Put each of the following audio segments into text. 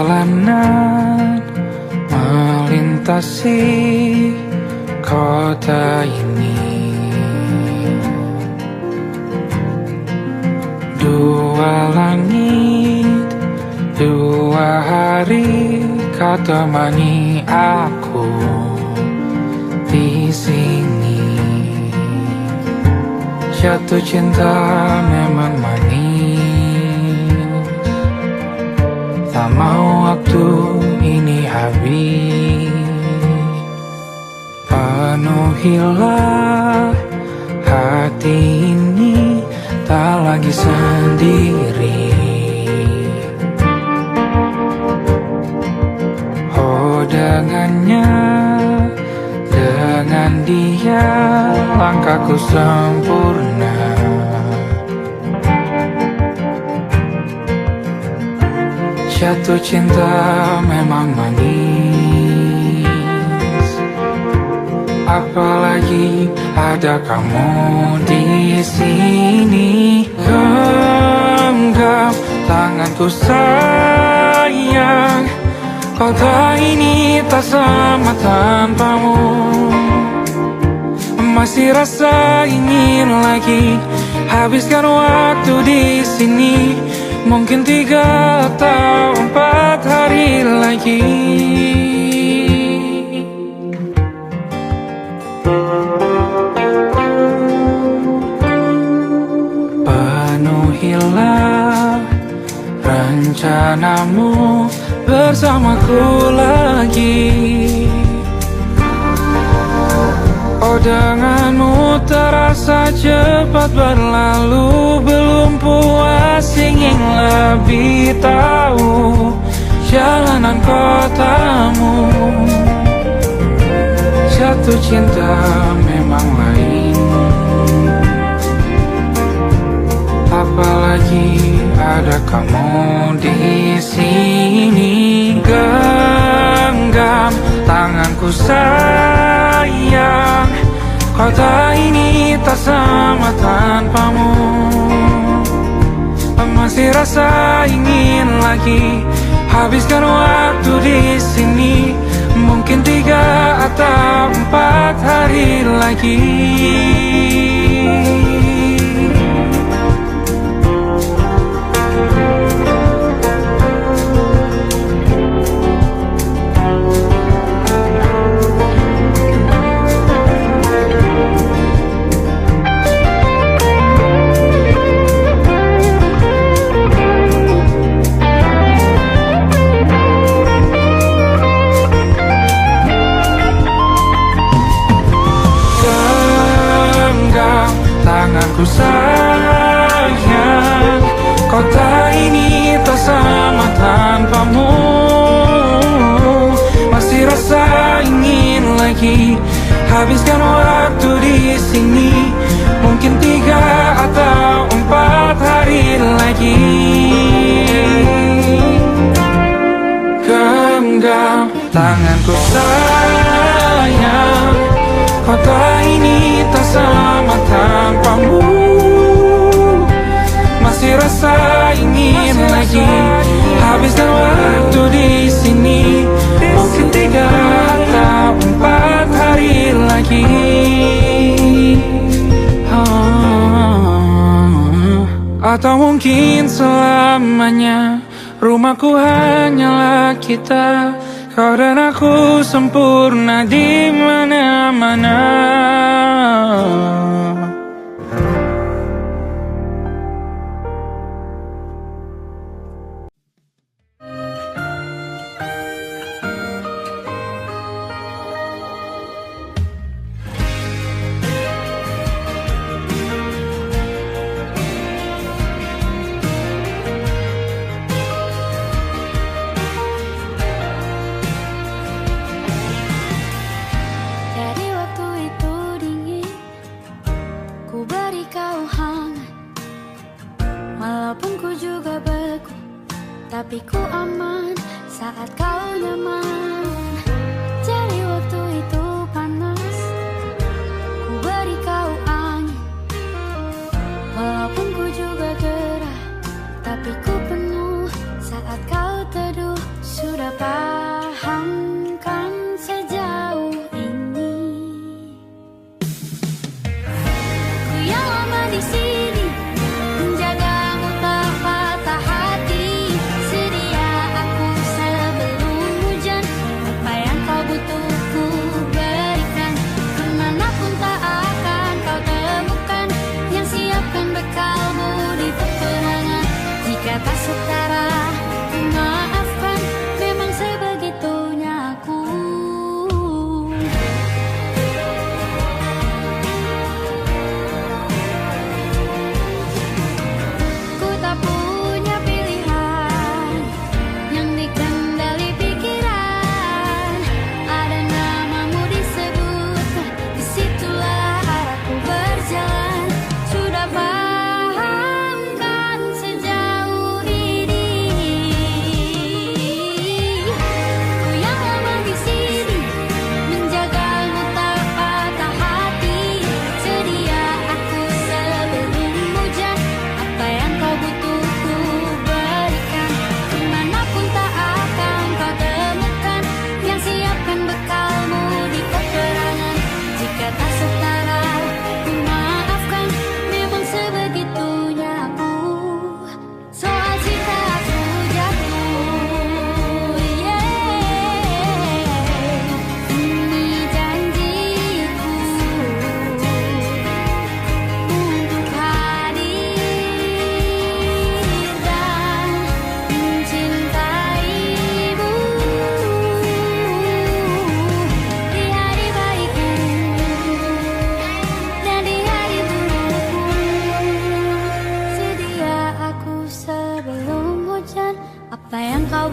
Perjalanan melintasi kota ini, dua langit, dua hari kau temani aku di sini. Jatuh cinta memang manis, tak mau waktu ini habis. Penuhilah hati ini, tak lagi sendiri. Oh dengannya, dengan dia langkahku sempurna. Jatuh cinta memang manis, apalagi ada kamu di sini. Genggam tanganku sayang, kota ini tak sama tanpamu. Masih rasa ingin lagi habiskan waktu di sini. Mungkin 3 atau 4 hari lagi. Penuhilah rencanamu bersamaku lagi. Oh denganmu terasa cepat berlalu, belum puas ingin lebih tahu jalanan kotamu. Jatuh cinta memang lain, apalagi ada kamu di sini. Genggam tanganku sayang, kota ini tak sama tanpamu. Masih rasa ingin lagi habiskan waktu di sini. Mungkin 3 atau 4 hari lagi. Tanganku sayang, kota ini tak sama tanpamu. Masih rasa ingin lagi habiskan waktu di sini. Mungkin 3 atau 4 hari lagi. Genggam tanganku sayang, kota ini tak sama tanpamu. Masih rasa ingin lagi habiskan waktu di sini. Mungkin 3 atau 4 hari lagi. Atau mungkin selamanya. Rumahku hanyalah kita, kau dan aku sempurna di mana-mana. Tapi ku aman saat kau nyaman. Jadi waktu itu panas, ku beri kau angin. Walaupun ku juga gerah, tapi ku penuh saat kau teduh.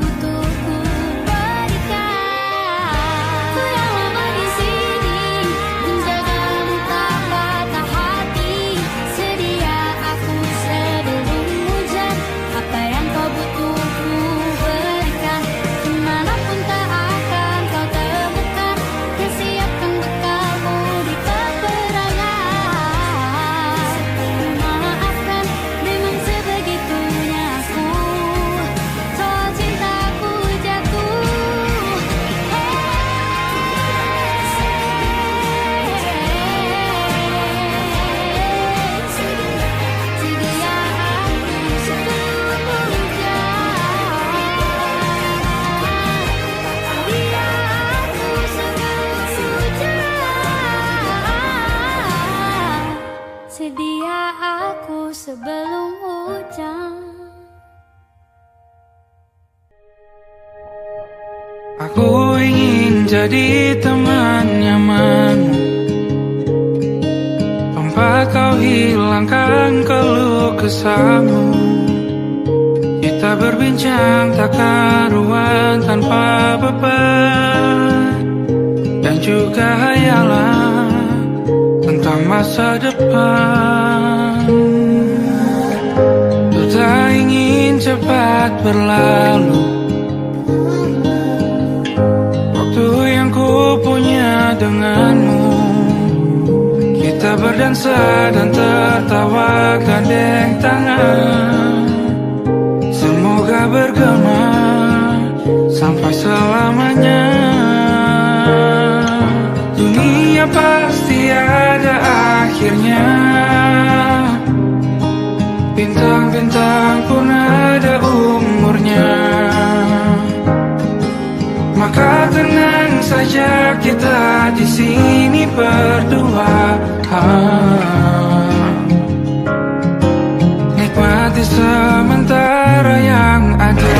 butuh ku berikan. Ku yang lama di sini menjagamu tak patah hati. Sedia aku sebelum hujan. Apa yang kau butuh ku berikan. Kemanapun tak akan kau temukan. Kesiapkan bekalmu di peperangan. Maafkan dengan sebegitunya aku. Soal cintaku jatuh. Sedia aku sebelum hujan. Sedia aku sebelum hujan. Sedia aku sebelum hujan. Aku ingin jadi teman nyamanmu, tempat kau hilangkan keluh kesahmu. Kita berbincang tak karuan tanpa beban, dan juga hayalan tentang masa depan. Ku tak ingin cepat berlalu waktu yang ku punya denganmu. Kita berdansa dan tertawa gandeng tangan. Semoga bergema sampai selamanya. Dunia pasti ada akhirnya. Bintang-bintang pun ada umurnya. Maka tenang saja kita di sini berdua. Nikmati sementara yang ada.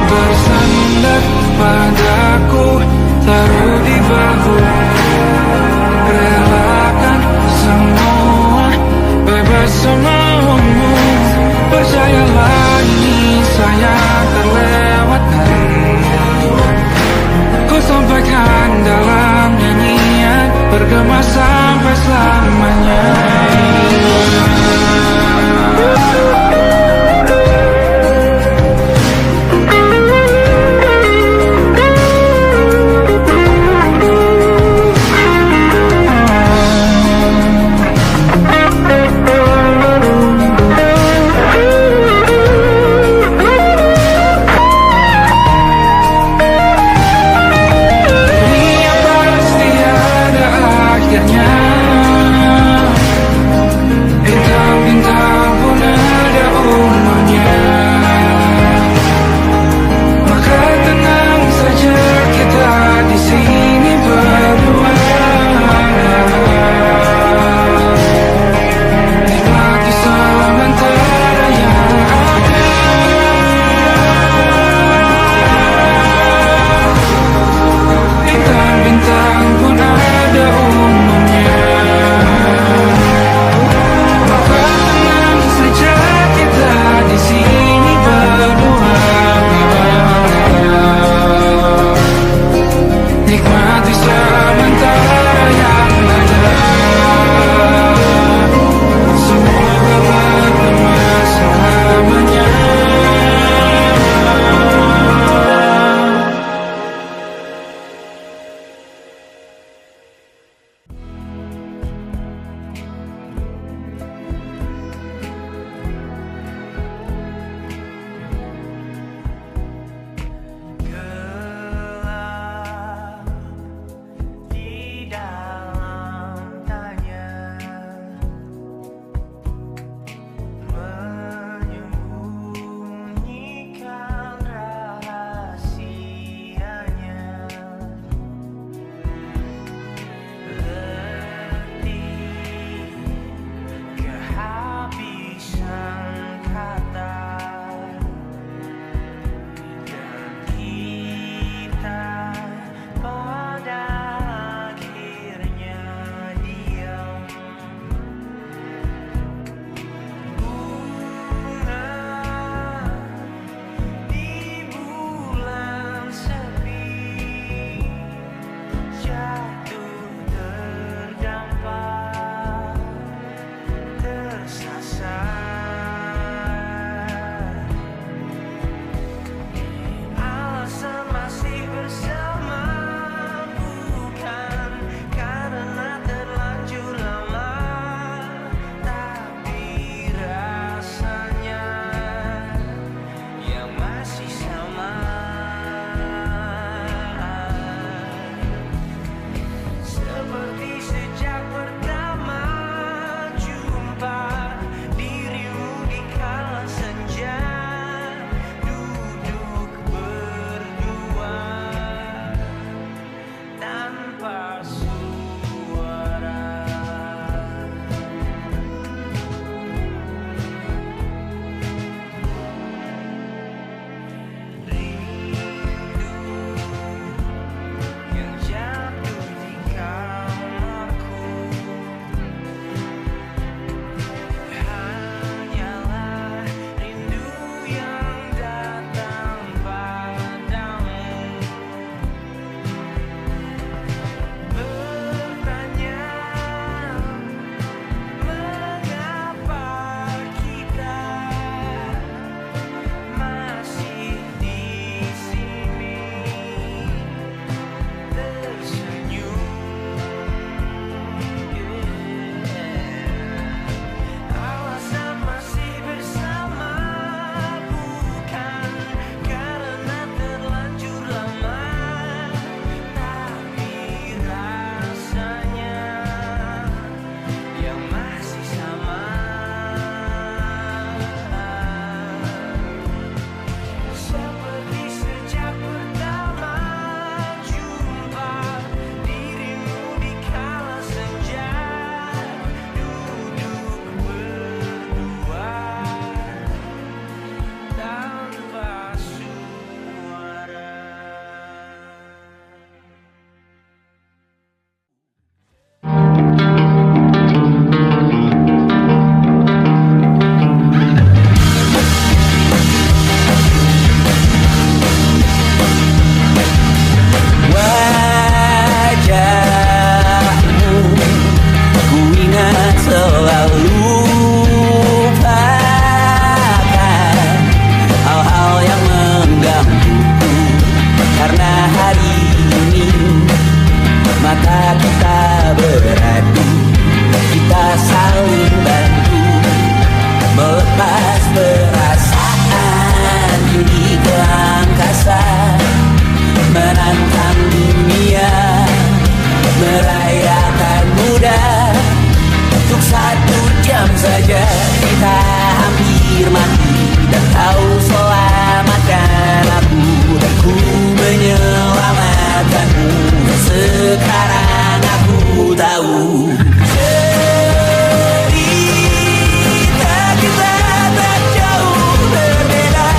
Bersandar padaku, taruh di bahu. Relakan semua, bebas semaumu. Percayalah ini saya terlewatkan. Ku sampaikan dalam nyanyian, bergema sampai selamanya. beradu, kita saling bantu melepas perasaan tinggi ke angkasa, menantang dunia, merayakan muda. Untuk 1 jam saja kita hampir mati, dan kau selamatkan aku, dan ku menyelamatkanmu. Sekarang aku tahu cerita kita tak jauh berbeda.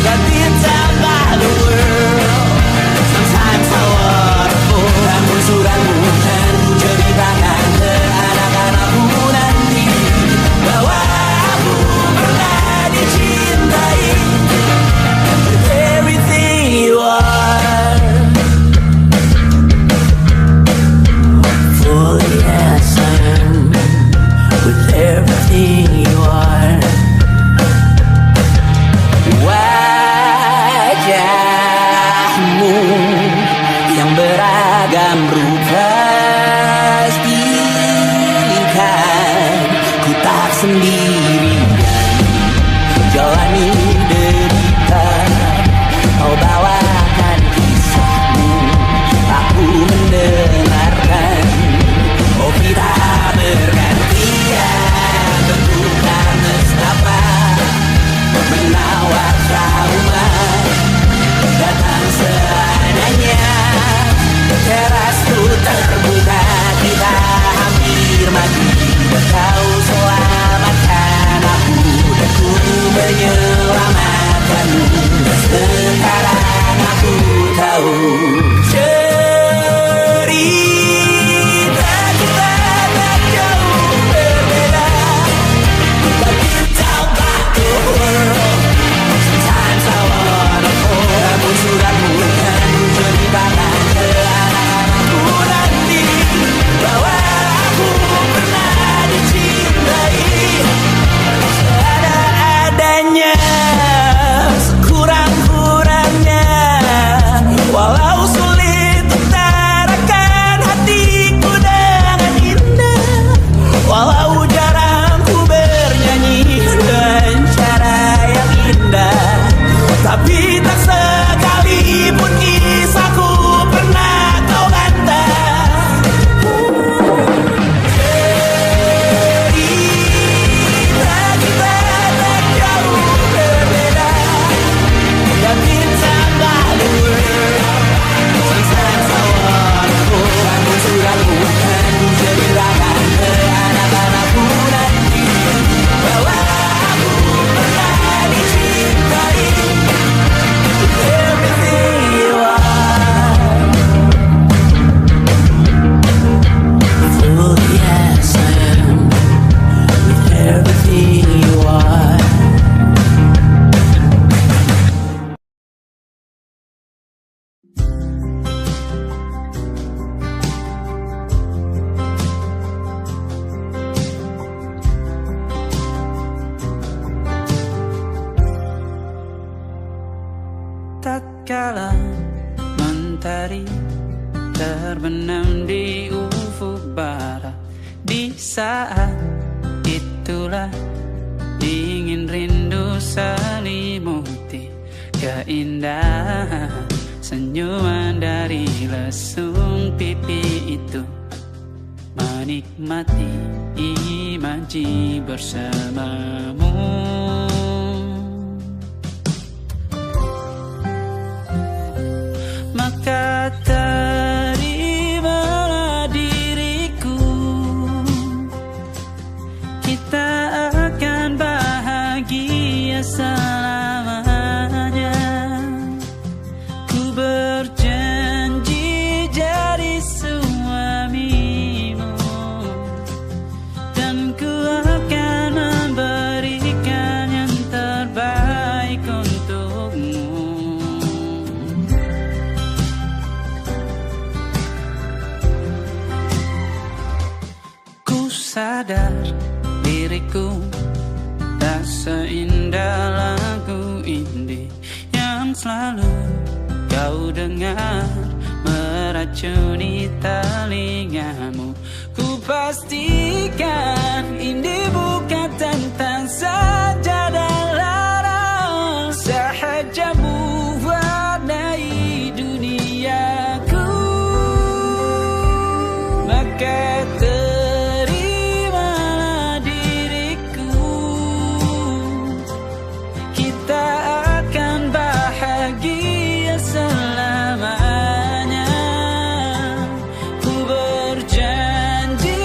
But it's about the world. Sometimes I waterfall. Namun suratmu kan ku ceritakan ke anak-anakku nanti, bahwa aku pernah dicintai with everything you are. Fully as I am, with everything you are. Wajahmu yang beragam rupa pastikan ku tak sendirian jalani derita. Kau bawakan kisahmu, aku mendengarkan. Oh, kita bergantian bertukar nestapa, menawar trauma datang seadanya. Terasku terbuka, kita hampir mati, kau selamatkan aku, dan ku menyelamatkanmu. Sekarang aku tahu cerita kita tak jauh berbeda. But it's about the world. Sometimes I wanna fall. Namun suratmu kan ceritakan ke anak-anakku nanti, bahwa aku pernah dicintai seadanya, sekurang-kurangnya. Walau sulit utarakan hatiku dengan indah, walau jarang ku bernyanyi dengan cara yang indah, tapi tak sekalipun kisahku pernah kau bantah. Cerita kita tak jauh berbeda, dan kita malu. Sometimes I wanna go. Namun suratmu kan ku ceritakan ke anak-anakku nanti, bahwa aku pernah dicintai with everything you are. Fully as I am, with everything you are. Tak kala mentari terbenam di ufuk barat, di saat itulah ingin rindu selimuti keindahan senyuman dari lesung pipi itu, menikmati imaji bersamamu. Maka terimalah diriku, kita akan bahagia selamanya. Ku berjanji jadi suamimu, dan ku akan memberikan yang terbaik untukmu. Sadar diriku tak seindah lagu indie yang selalu kau dengar meracuni telinga. pastikan ini bukan tentang saja dan larang, sahaja mewarnai duniaku. Maka terimalah diriku, kita akan bahagia selamanya. Ku berjanji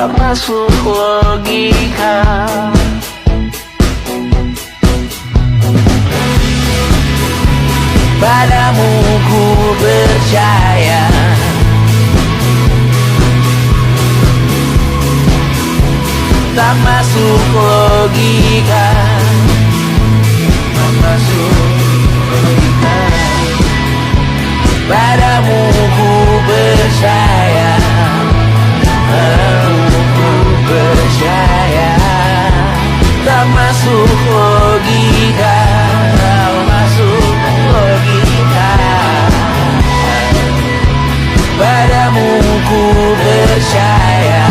tak masuk logika. Padamu ku percaya, tak masuk logika, tak masuk logika. Padamu ku percaya, padamu ku percaya, tak masuk logika, tak masuk logika. Padamu ku percaya,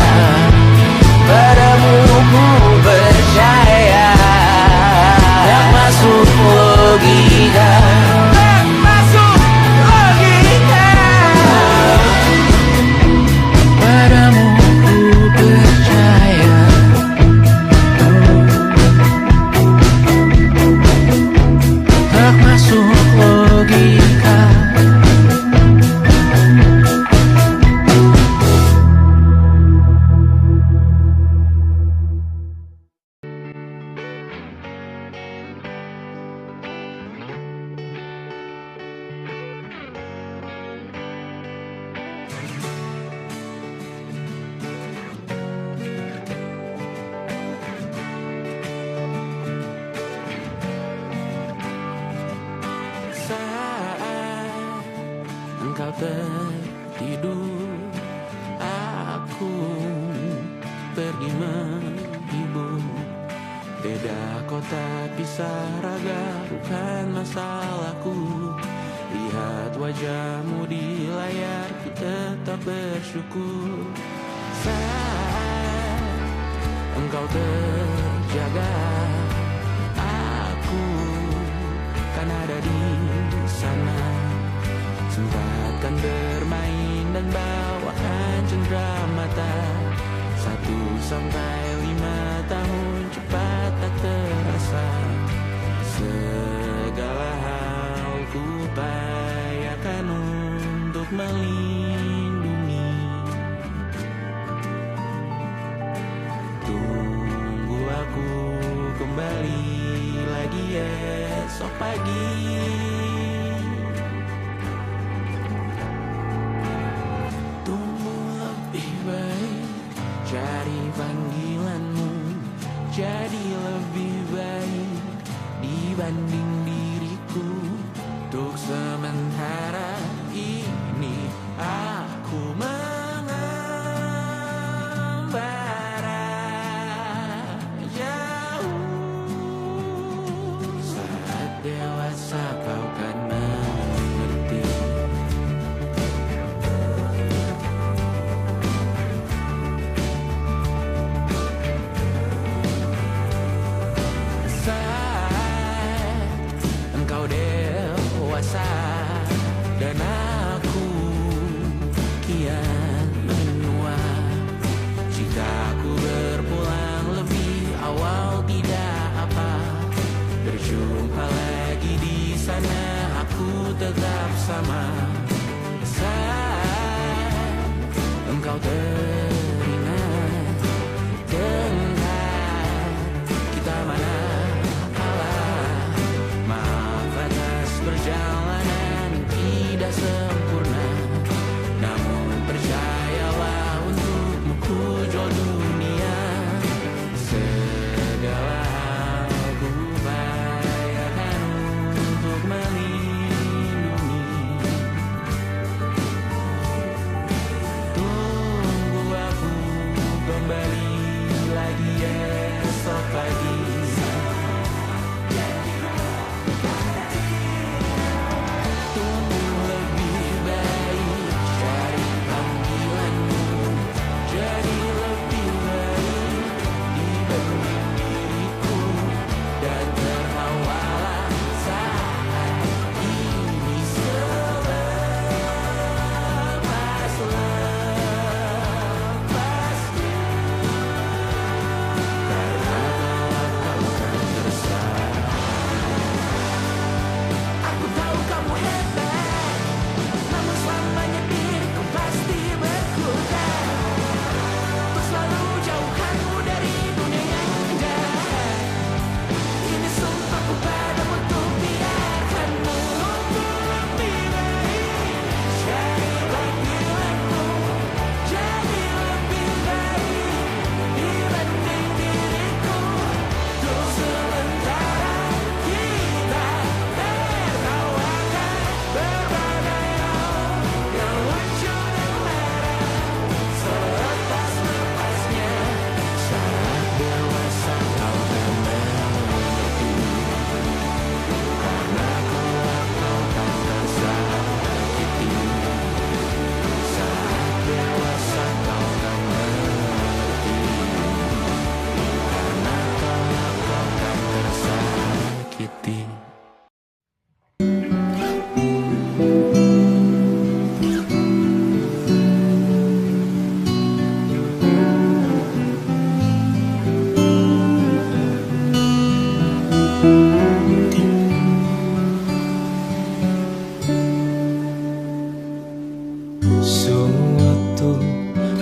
padamu ku percaya, tak masuk logika, tak masuk logika. Padamu ku percaya, tak masuk logika. Saat engkau tertidur, aku pergi menghibur. Beda kota pisah raga bukan masalahku. Lihat wajahmu di layar, ku tetap bersyukur. Saat engkau terjaga, aku kan ada di sana. Sempatkan bermain dan bawakan cendera mata. 1-5 tahun cepat tak terasa. Segala hal ku upayakan untuk melindungi. Tunggu aku kembali lagi esok pagi. Tumbuh lebih baik, cari panggilanmu, jadi lebih baik dibanding diriku. Untuk sementara ini aku mengembara jauh. Saat dewasa kau kan mengerti. Saat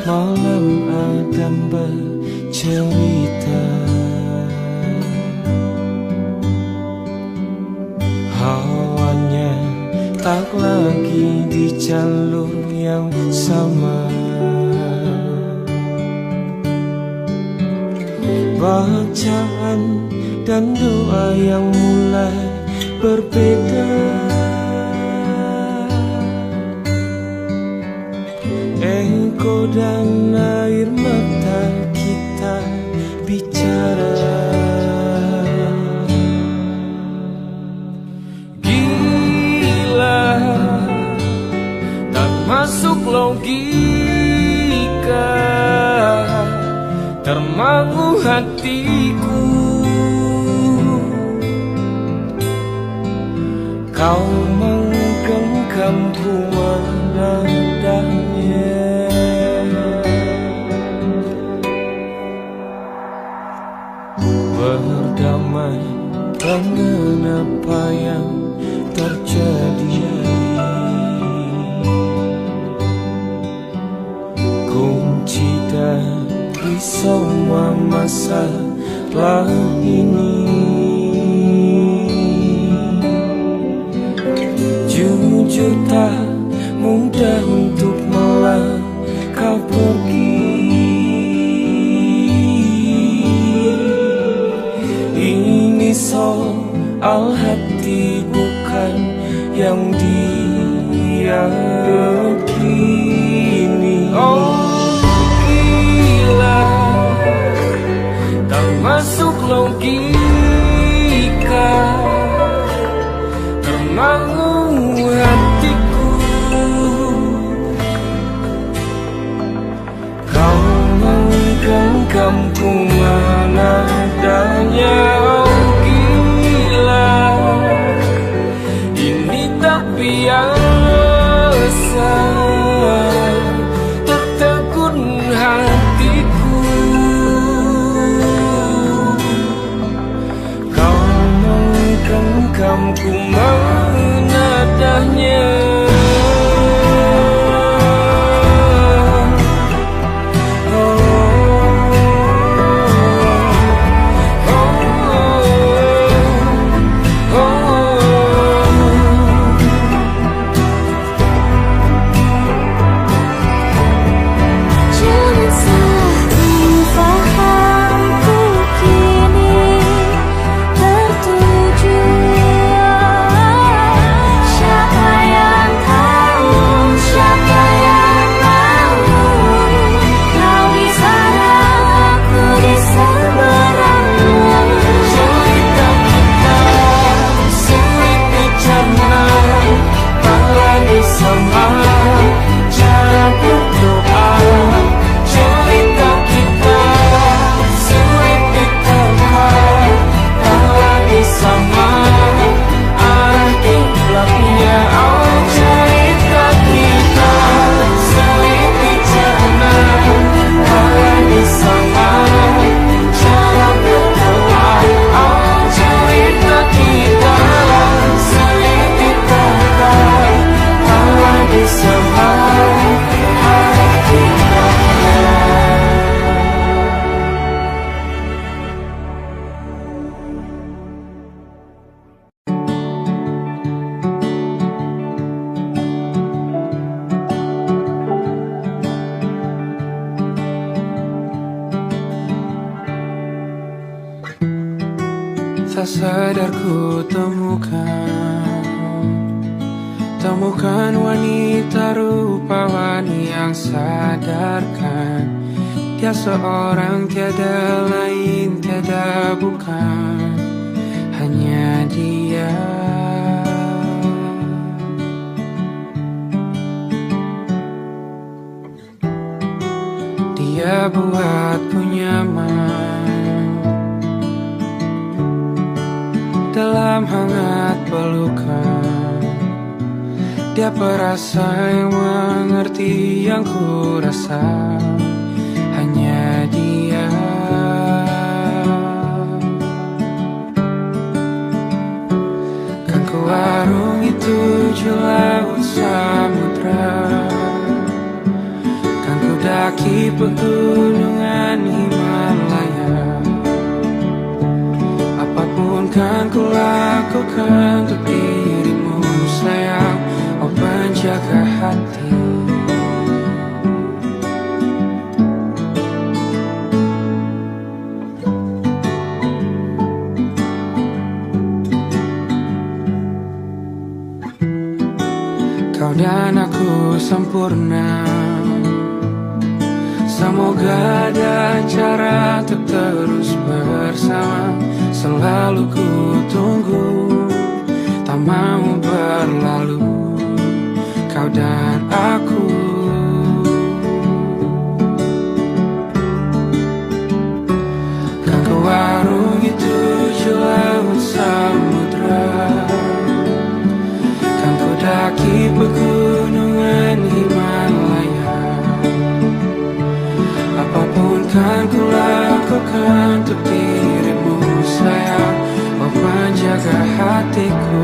malam Adam bercerita. Hawanya tak lagi di jalur yang sama. Bacaan dan doa yang mulai berbeda. Ego dan air mata kita bicara. Gila, tak masuk logika, termangu hatiku. Kau menggenggamku menadahnya. Berdamai dengan apa yang terjadi. Kunci dari semua masalah ini. Jujur tak mudah untuk melangkah pergi. Ini soal hati bukan yang diyakini. Oh gila, tak masuk logika, termangu hatiku. Kau menggenggamku menadahnya. Oh gila, ini tak biasa, tertegun hatiku. Kau menggenggamku menadahnya. Tak sadar ku temukan wanita rupawan yang sadarkan dia seorang, tiada lain, tiada bukan, hanya dia. Dia buatku nyaman dalam hangat pelukan. Dia perasa yang mengerti yang ku rasa, hanya dia. Kan ku arungi 7 laut samudra, kan ku daki pegunungan Himalaya. Apapun kan ku lakukan untuk dirimu sayang, oh penjaga hati. Kau dan aku sempurna, semoga ada cara untuk terus bersama. Selalu ku tunggu, tak mau berlalu, kau dan aku. Kan ku warungi 7 laut samudra, kan ku daki pegunungan Himalaya. Apapun kan ku lakukan untuk dirimu sayang, oh penjaga hatiku.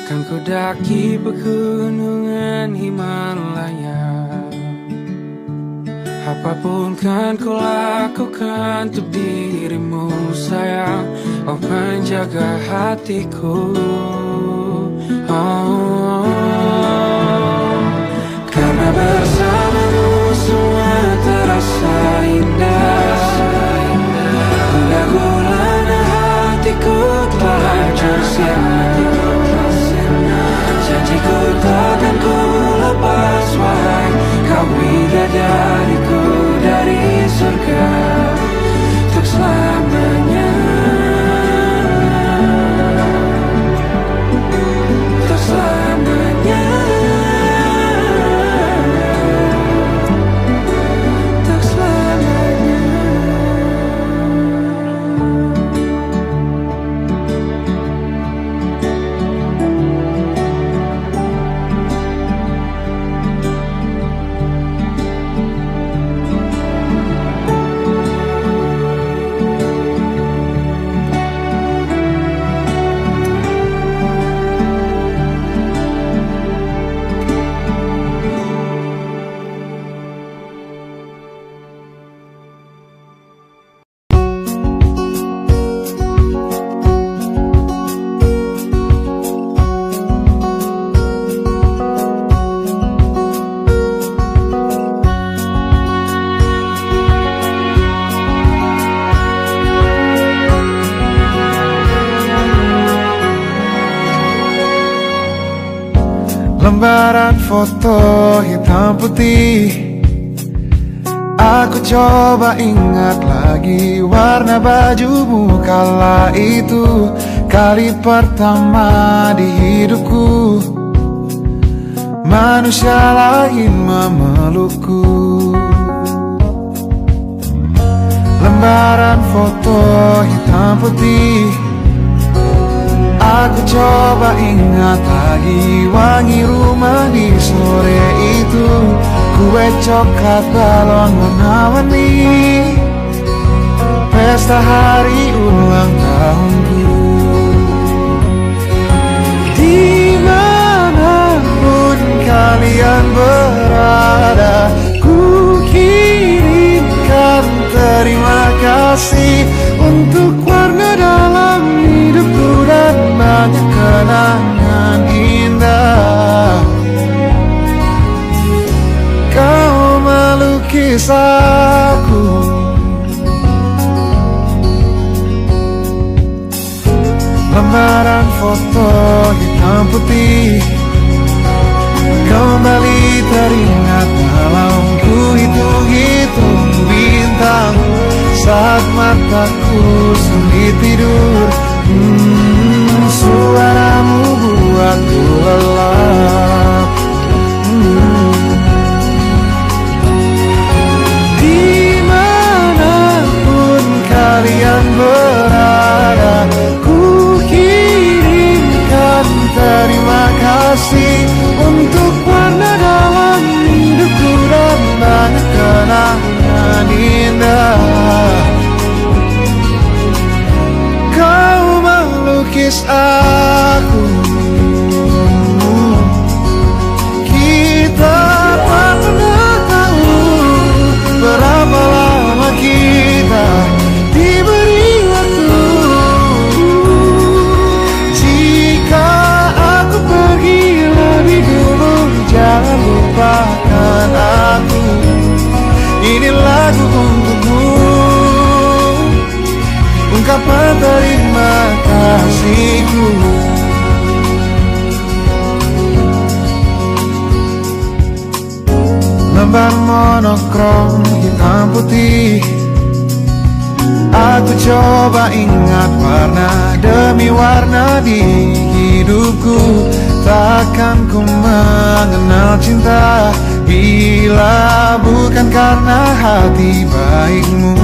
Kan ku daki pegunungan Himalaya. Apapun kan ku lakukan untuk dirimu sayang, oh penjaga hatiku. Oh, karena bersamamu semua terasa indah. Gundah gulana hatiku telah tersiar. Janjiku takkan ku lepas, wahai kau bidadariku dari surga untuk selamanya, untuk selamanya, untuk selamanya. Lembaran foto hitam putih, aku coba ingat lagi warna bajumu kala itu. Kali pertama di hidupku manusia lain memelukku. Lembaran foto hitam putih, aku coba ingat lagi wangi rumah di sore itu. Kue coklat, balon warna-warni, pesta hari ulang tahunku. Dimanapun kalian berada, ku kirimkan terima kasih untuk warna dalam hidupku dan banyak kenangan indah. Kau melukis aku, lembaran foto hitam putih kembali teringat dalam ku hitung-hitung bintang saat mataku sulit tidur. Suaramu buatku lelah. kasih untuk warna dalam hidupku dan banyak kenangan indah. Kau melukis aku, kita tak pernah tahu berapa lama kita diberi waktu. Jika aku pergi lebih dulu, jangan lupakan aku. Ini lagu untukmu, ungkapan terima kasihku. Lembar monokrom hitam putih, aku coba ingat warna demi warna di hidupku. Takkan ku mengenal cinta bila bukan karena hati baikmu.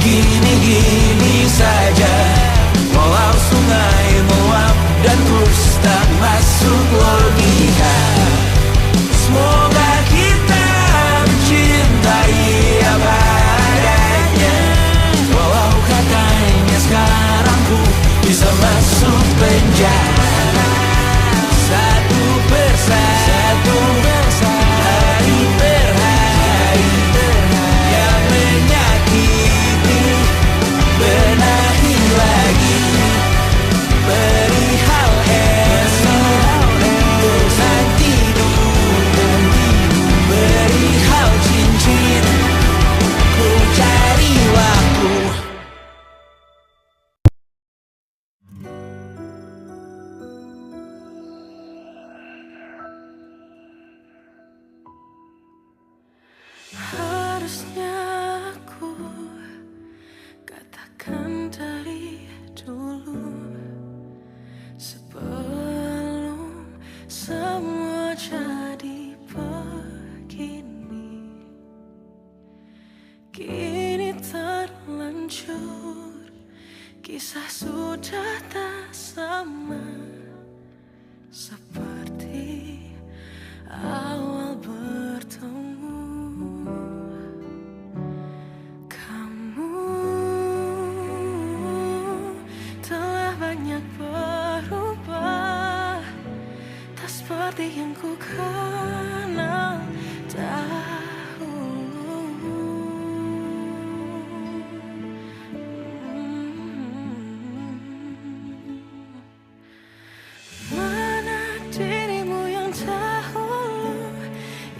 Gini jujur, kisah sudah tak sama seperti awal bertemu. Kamu telah banyak berubah, tak seperti yang ku kenal dahulu. Mana dirimu yang dahulu,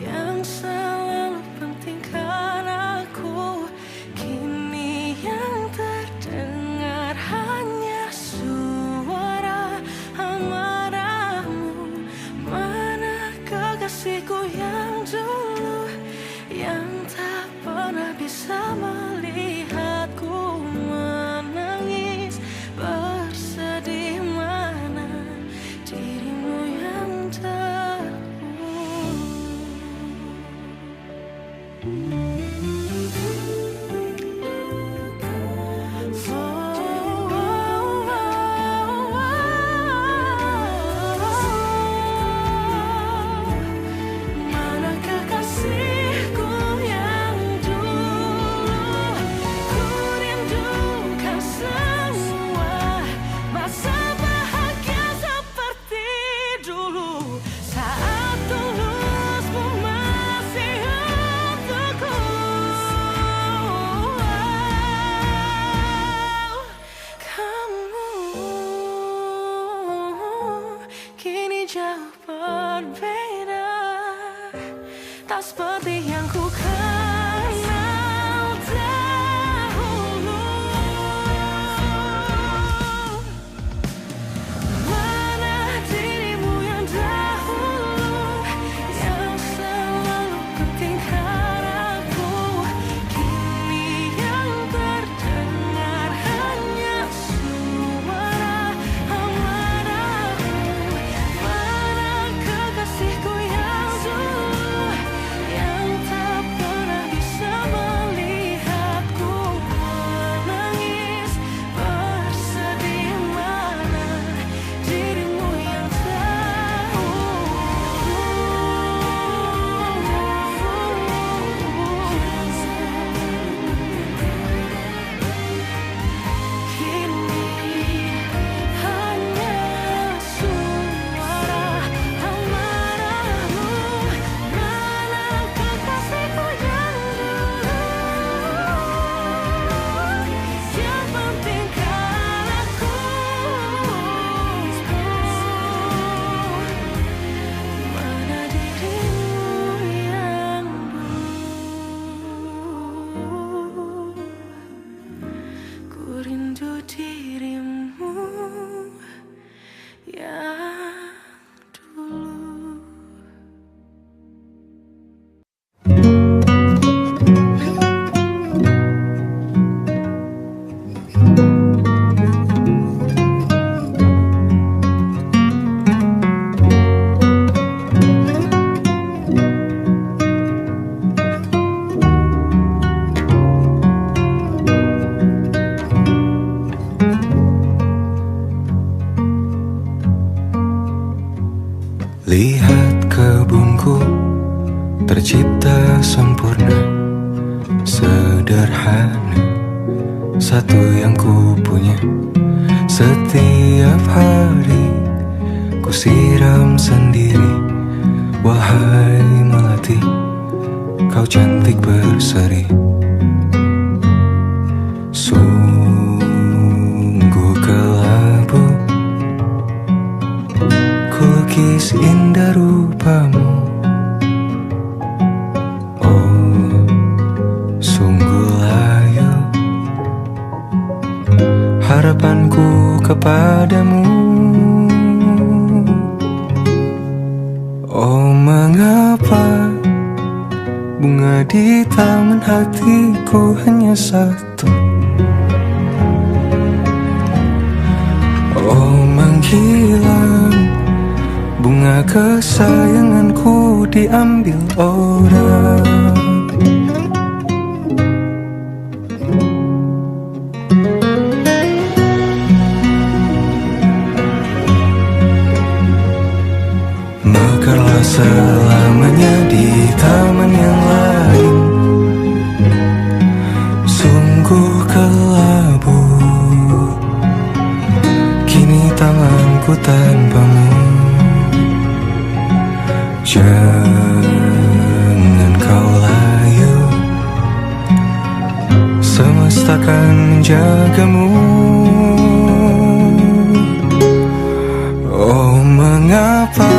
yang selalu pentingkan aku, kini yang terdengar hanya suara amarahmu. Mana kekasihku yang dulu, yang tak pernah bisa melihatku menangis bersedih. Mana dirimu yang mana kekasihku yang dulu, ku rindukan semua masa bahagia seperti dulu, saat tulusmu masih untukku. Kamu kini jauh berbeda, tak seperti yang ku kenal dahulu. Mana dirimu yang dahulu, yang selalu pentingkan aku, kini yang terdengar hanya suara amarahmu. Mana kekasihku yang dulu, yang tak pernah bisa melihatku menangis bersedih. Mana dirimu yang kini hanya suara amarahmu. Mana kekasihku yang dulu, yang pentingkan aku, mana dirimu yang dulu, ku rindu dirimu yang dulu. Lihat kebunku tercipta sempurna, sederhana, satu yang ku punya. Setiap hari ku siram sendiri. Wahai melati, kau cantik berseri. Sungguh kelabu kulukis indah rupamu. Oh, sungguh layu harapanku kepadamu. Oh, mengapa bunga di taman hatiku hanya satu? Oh, menghilang bunga kesayanganku diambil orang. selamanya di taman yang lain. Sungguh kelabu kini tanganku tanpamu. Jangan kau layu, semesta akan menjagamu. Oh, mengapa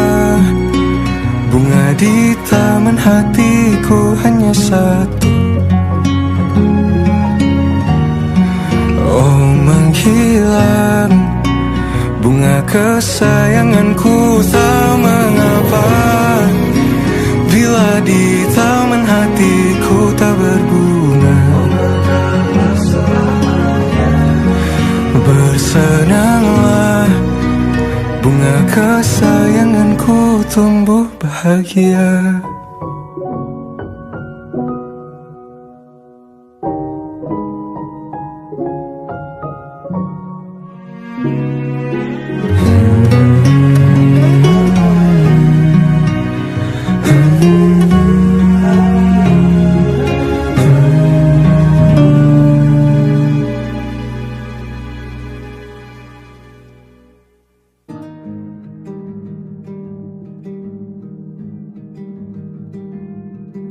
bunga di taman hatiku hanya satu? Oh, menghilang bunga kesayanganku, tak mengapa bila di taman hatiku tak berbunga. Bersenanglah, bunga kesayanganku tumbuh bahagia.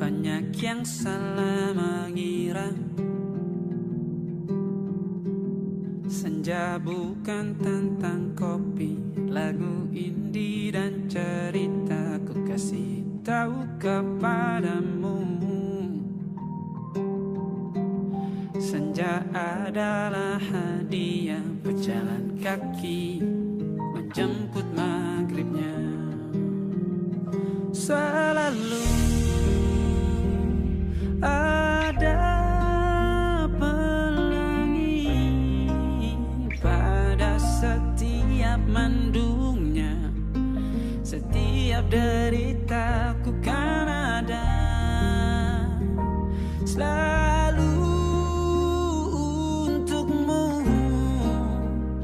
Banyak yang salah mengira senja bukan tentang kopi, lagu indie dan cerita. Ku kasih tahu kepadamu, senja adalah hadiah pejalan kaki menjemput maghribnya. Selalu ada pelangi pada setiap mendungnya, setiap deritaku kan ada selalu untukmu,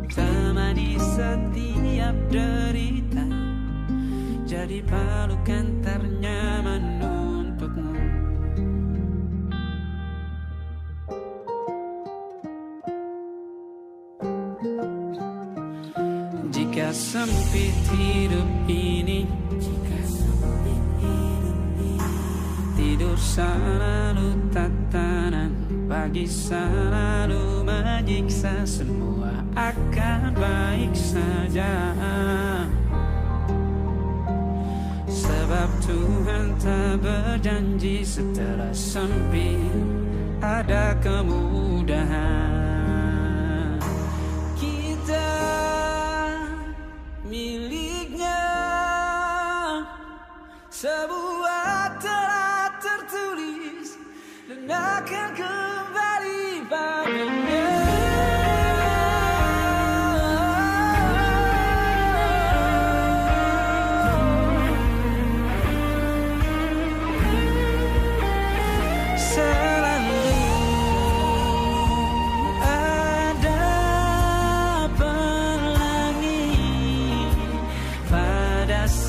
temani setiap derita, jadi pelukan ternyaman untukmu. Jika sempit hidup ini, tidur selalu tatanan, pagi selalu menyiksa, semua akan baik saja. Sebab Tuhan tak berjanji setelah sempit ada kemudahan. Kita miliknya sebuah telah tertulis dan akan kembali padanya.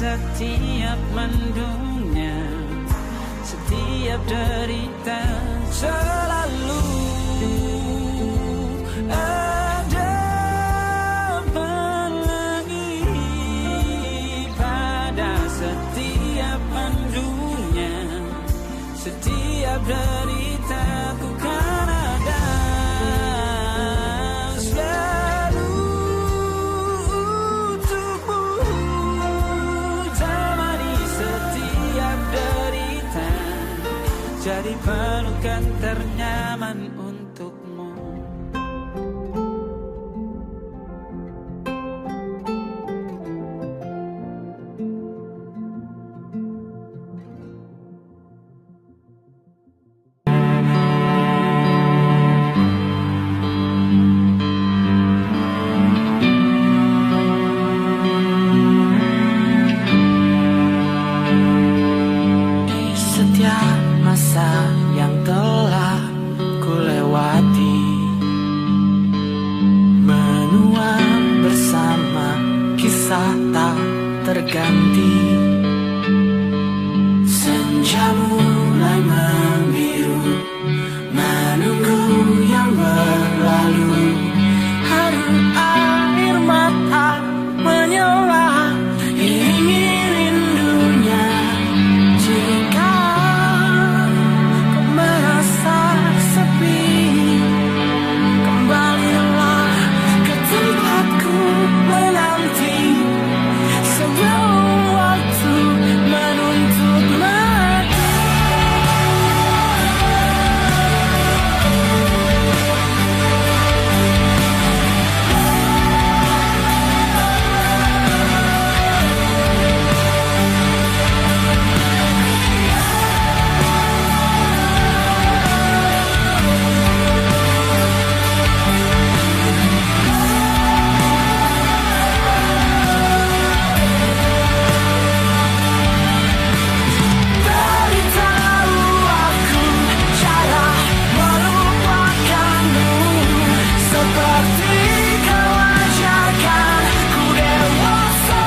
Setiap mendungnya, setiap derita, selalu ada pelangi pada setiap mendungnya, setiap derita ku kan ada selalu untukmu. Jadi pelukan ternyaman untukmu. Masa yang telah ku lewati, menua bersama kisah tak terganti. senja mulai membiru, menunggu yang berlalu. Haru air mata menyala, iringi rindunya. Jika kau merasa sepi, kembalilah ke tempatku menanti. Sebelum waktu menuntut mati. Beritahu aku cara melupakanmu, seperti kau ajarkan ku dewasa.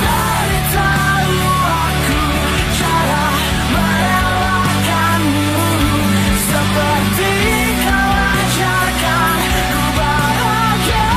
Beritahu aku cara merelakanmu, seperti kau ajarkan ku bahagia.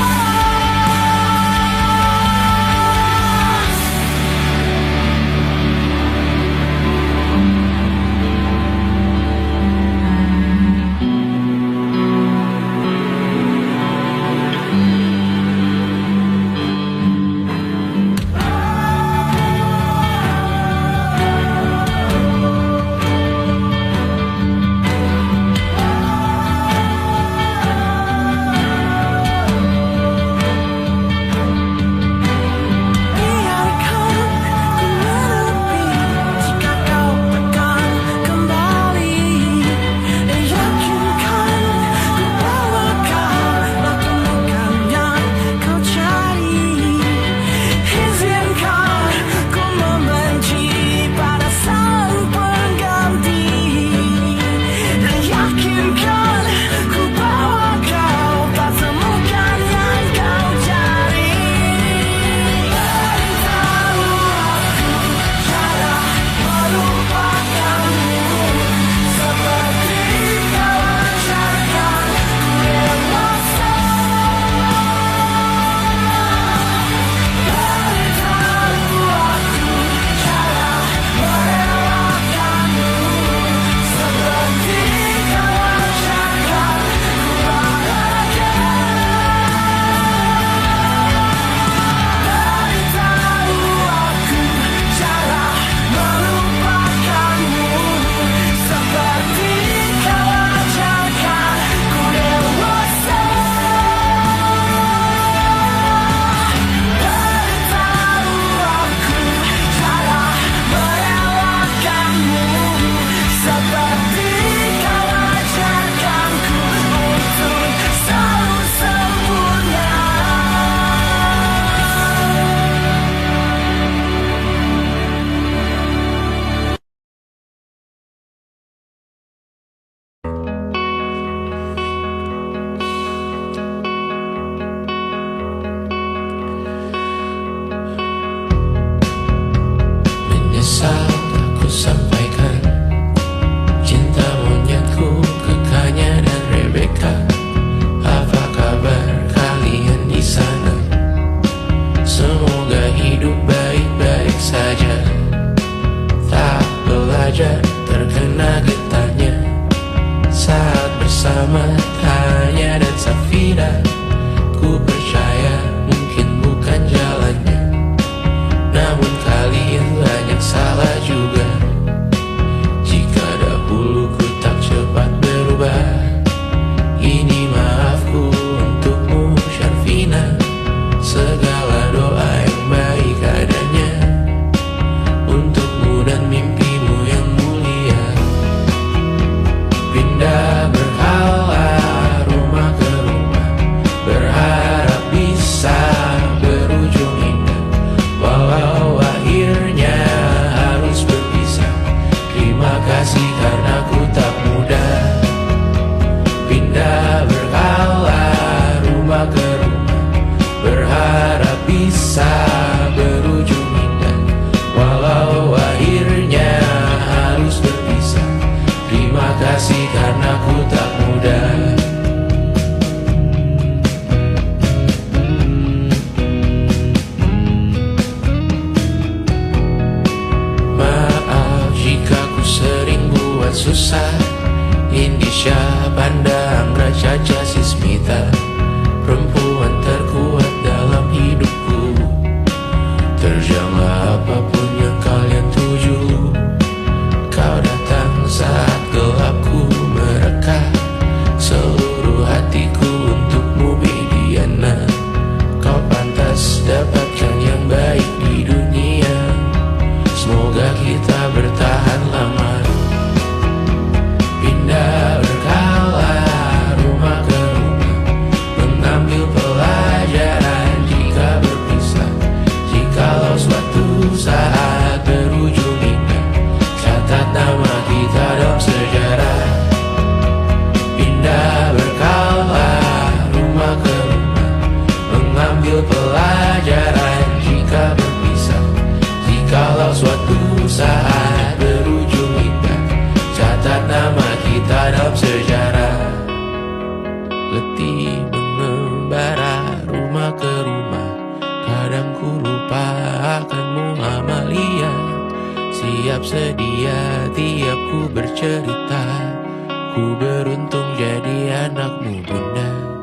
Biarkan ku menepi jika kau tekan kembali, dan yakinkan ku bawa kau lakukan yang kau cari. Izinkan ku membenci pada sang pengganti, dan yakinkan ku bawa kau tak temukan yang kau cari. Beritahu aku cara melupakanmu, seperti kau ajarkan ku dewasa. Beritahu aku cara merelakanmu, seperti kau ajarkan ku bahagia. Beritahu aku cara melupakanmu, seperti kau ajarkan ku dewasa. Beritahu aku cara merelakanmu, seperti kau ajarkan ku untuk selalu sempurna. Menyesal aku sampaikan cinta monyetku ke Kanya dan Rebecca. Apa kabar kalian di sana? Semoga hidup baik-baik saja. Tak belajar terkena getahnya saat bersama Tanya dan Safira. Ku percaya mungkin bukan jalannya, namun kalian banyak salah juga. Jika dahulu ku tak cepat berubah, ini maafku untukmu Syarfina. Segala doa yang baik adanya untukmu dan mimpimu yang mulia. Pindah berhala rumah ke rumah, letih mengembara rumah ke rumah. Kadang ku lupa akanmu Amalia. Siap sedia tiap ku bercerita. Ku beruntung jadi anakmu bunda.